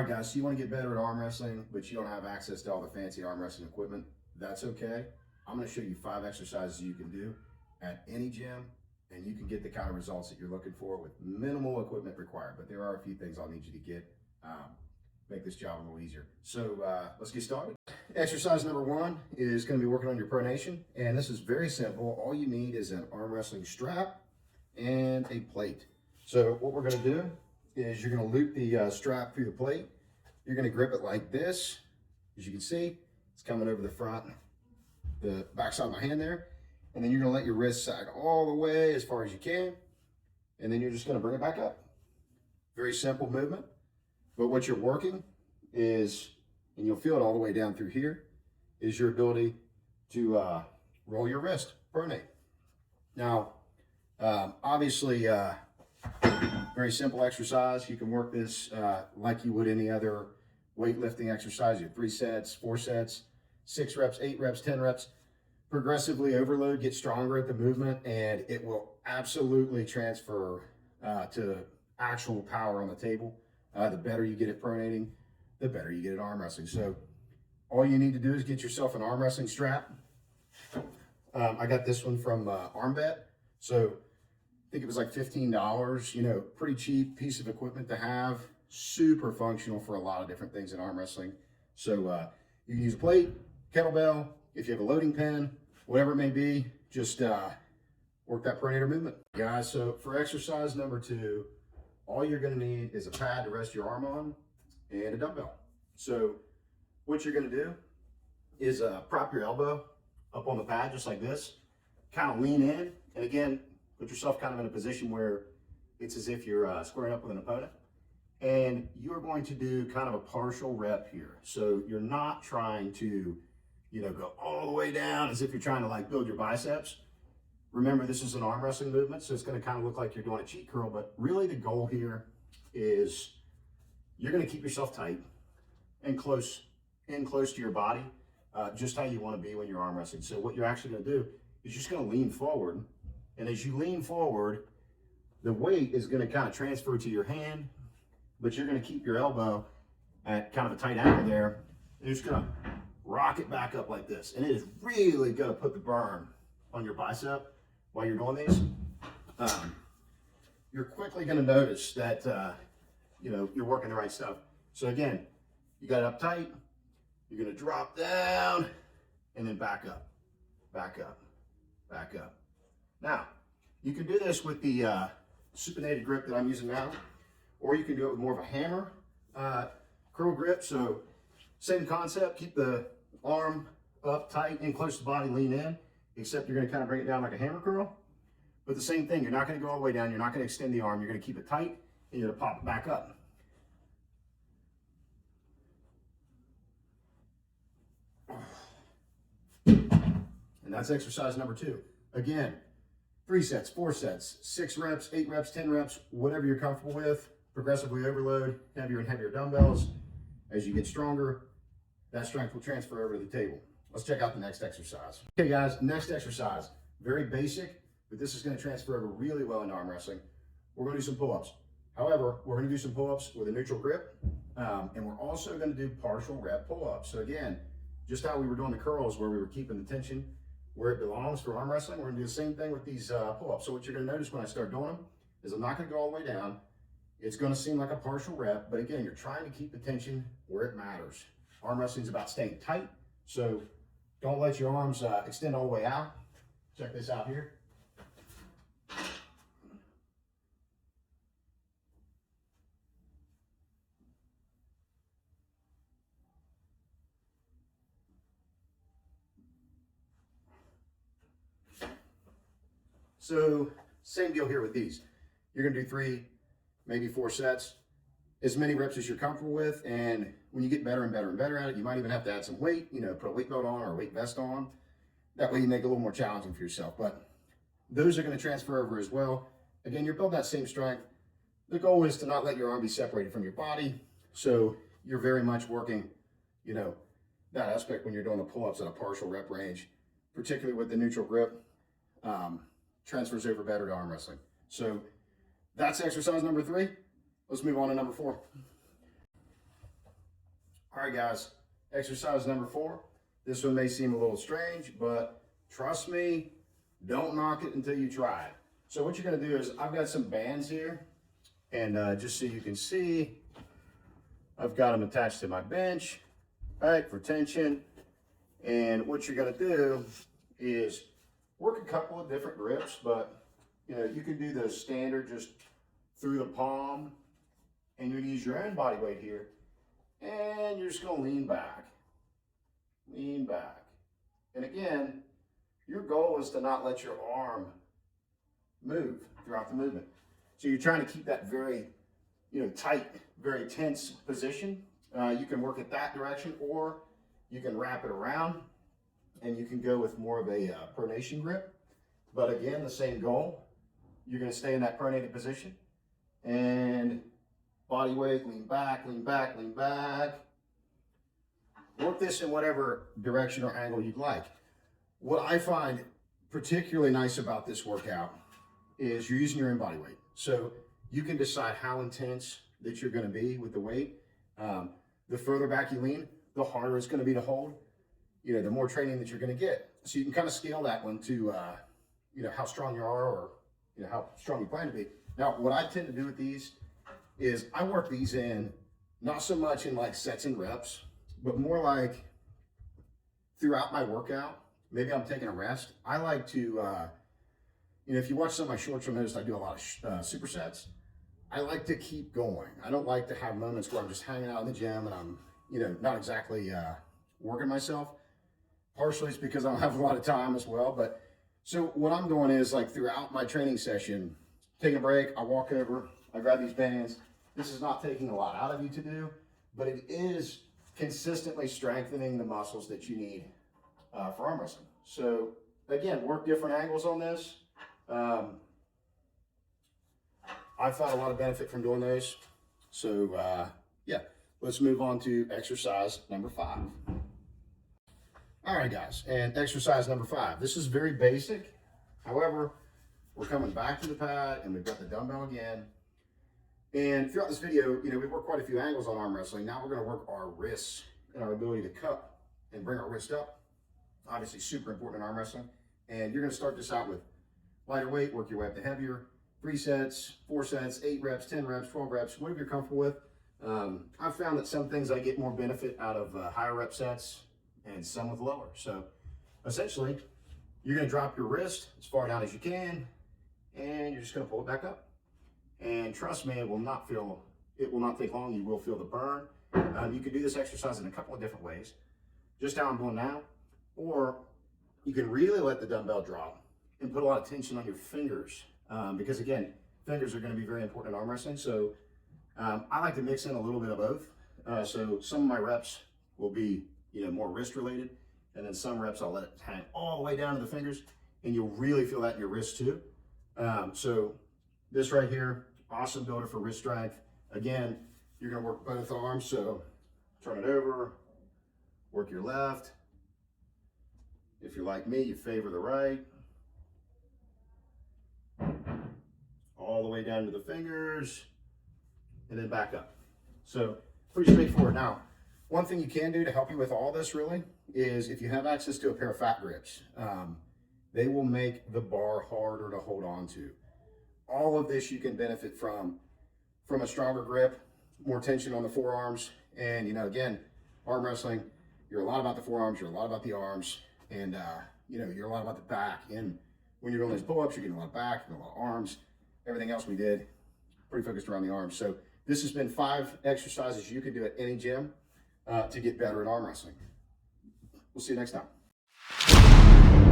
guys, so you want to get better at arm wrestling, but you don't have access to all the fancy arm wrestling equipment. That's okay. I'm going to show you 5 exercises you can do at any gym, and you can get the kind of results that you're looking for with minimal equipment required. But there are a few things I'll need you to get, make this job a little easier. So let's get started. Exercise number 1 is going to be working on your pronation, and this is very simple. All you need is an arm wrestling strap and a plate. So what we're going to do is you're going to loop the strap through the plate. You're going to grip it like this. As you can see, it's coming over the front, the back side of my hand there. And then you're going to let your wrist sag all the way as far as you can. And then you're just going to bring it back up. Very simple movement. But what you're working is, and you'll feel it all the way down through here, is your ability to roll your wrist, pronate. Now, obviously, very simple exercise. You can work this like you would any other weightlifting exercise. You have 3 sets, 4 sets, 6 reps, 8 reps, 10 reps. Progressively overload, get stronger at the movement, and it will absolutely transfer to actual power on the table. The better you get at pronating, the better you get at arm wrestling. So all you need to do is get yourself an arm wrestling strap. I got this one from ArmBet. So I think it was like $15, you know, pretty cheap piece of equipment to have, super functional for a lot of different things in arm wrestling. So you can use a plate, kettlebell, if you have a loading pen, whatever it may be, just work that pronator movement. Guys, so for exercise number 2, all you're gonna need is a pad to rest your arm on and a dumbbell. So what you're gonna do is prop your elbow up on the pad just like this, kind of lean in, and again, put yourself kind of in a position where it's as if you're squaring up with an opponent. And you're going to do kind of a partial rep here. So you're not trying to, you know, go all the way down as if you're trying to like build your biceps. Remember, this is an arm wrestling movement, so it's going to kind of look like you're doing a cheat curl, but really the goal here is you're going to keep yourself tight and close to your body, just how you want to be when you're arm wrestling. So what you're actually going to do is you're just going to lean forward. And as you lean forward, the weight is going to kind of transfer to your hand, but you're going to keep your elbow at kind of a tight angle there. You're just going to rock it back up like this. And it is really going to put the burn on your bicep while you're doing these. You're quickly going to notice that, you know, you're working the right stuff. So again, you got it up tight. You're going to drop down and then back up, back up, back up. Now, you can do this with the supinated grip that I'm using now, or you can do it with more of a hammer curl grip. So same concept, keep the arm up tight and close to the body, lean in, except you're gonna kind of bring it down like a hammer curl. But the same thing, you're not gonna go all the way down, you're not gonna extend the arm, you're gonna keep it tight, and you're gonna pop it back up. And that's exercise number 2. Again, 3 sets, 4 sets, 6 reps, 8 reps, 10 reps, whatever you're comfortable with. Progressively overload, heavier and heavier dumbbells. As you get stronger, that strength will transfer over to the table. Let's check out the next exercise. Okay guys, next exercise, very basic, but this is going to transfer over really well into arm wrestling. We're going to do some pull-ups. However, we're going to do some pull-ups with a neutral grip, and we're also going to do partial rep pull-ups. So again, just how we were doing the curls where we were keeping the tension where it belongs for arm wrestling, we're going to do the same thing with these pull-ups. So what you're going to notice when I start doing them is I'm not going to go all the way down. It's going to seem like a partial rep, but again, you're trying to keep the tension where it matters. Arm wrestling is about staying tight, so don't let your arms extend all the way out. Check this out here. So same deal here with these. You're going to do 3, maybe 4 sets, as many reps as you're comfortable with. And when you get better and better and better at it, you might even have to add some weight, you know, put a weight belt on or a weight vest on. That way you make it a little more challenging for yourself. But those are going to transfer over as well. Again, you're building that same strength. The goal is to not let your arm be separated from your body. So you're very much working, you know, that aspect when you're doing the pull-ups at a partial rep range, particularly with the neutral grip. Transfers over better to arm wrestling. So that's exercise number 3. Let's move on to number 4. All right, guys, exercise number 4. This one may seem a little strange, but trust me, don't knock it until you try it. So what you're gonna do is, I've got some bands here, and just so you can see, I've got them attached to my bench, right, for tension. And what you're gonna do is work a couple of different grips, but you can do the standard just through the palm, and you're gonna use your own body weight here, and you're just gonna lean back. And again, your goal is to not let your arm move throughout the movement. So you're trying to keep that very, tight, very tense position. You can work it that direction, or you can wrap it around and you can go with more of a pronation grip. But again, the same goal. You're gonna stay in that pronated position and body weight, lean back, lean back, lean back. Work this in whatever direction or angle you'd like. What I find particularly nice about this workout is you're using your own body weight. So you can decide how intense that you're gonna be with the weight. The further back you lean, the harder it's gonna be to hold, the more training that you're gonna get. So you can kind of scale that one to, how strong you are, or, how strong you plan to be. Now, what I tend to do with these is I work these in, not so much in like sets and reps, but more like throughout my workout. Maybe I'm taking a rest. I like to, if you watch some of my shorts, you'll notice I do a lot of supersets. I like to keep going. I don't like to have moments where I'm just hanging out in the gym and I'm, not exactly working myself. Partially it's because I don't have a lot of time as well. But so what I'm doing is, like, throughout my training session, taking a break, I walk over, I grab these bands. This is not taking a lot out of you to do, but it is consistently strengthening the muscles that you need for arm wrestling. So again, work different angles on this. I've found a lot of benefit from doing those. So yeah, let's move on to exercise number 5. All right, guys, and exercise number 5. This is very basic. However, we're coming back to the pad and we've got the dumbbell again. And throughout this video, we work quite a few angles on arm wrestling. Now we're gonna work our wrists and our ability to cup and bring our wrist up. Obviously super important in arm wrestling. And you're gonna start this out with lighter weight, work your way up to heavier. 3 sets, 4 sets, 8 reps, 10 reps, 12 reps, whatever you're comfortable with. I've found that some things I get more benefit out of higher rep sets and some with lower. So essentially, you're gonna drop your wrist as far down as you can, and you're just gonna pull it back up. And trust me, it will not take long. You will feel the burn. You can do this exercise in a couple of different ways, just how I'm doing now, or you can really let the dumbbell drop and put a lot of tension on your fingers, because again, fingers are going to be very important in arm wrestling. So I like to mix in a little bit of both. So some of my reps will be more wrist related, and then some reps I'll let it hang all the way down to the fingers, and you'll really feel that in your wrist too. So this right here, awesome builder for wrist strength. Again, you're gonna work both arms, so turn it over, work your left. If you're like me, you favor the right. All the way down to the fingers, and then back up. So pretty straightforward. Now, one thing you can do to help you with all this really is if you have access to a pair of fat grips, they will make the bar harder to hold on to. All of this you can benefit from a stronger grip, more tension on the forearms. And again, arm wrestling, you're a lot about the forearms, you're a lot about the arms, and you're a lot about the back. And when you're doing these pull-ups, you're getting a lot of back, you're getting a lot of arms. Everything else we did, pretty focused around the arms. So this has been 5 exercises you can do at any gym to get better at arm wrestling. We'll see you next time.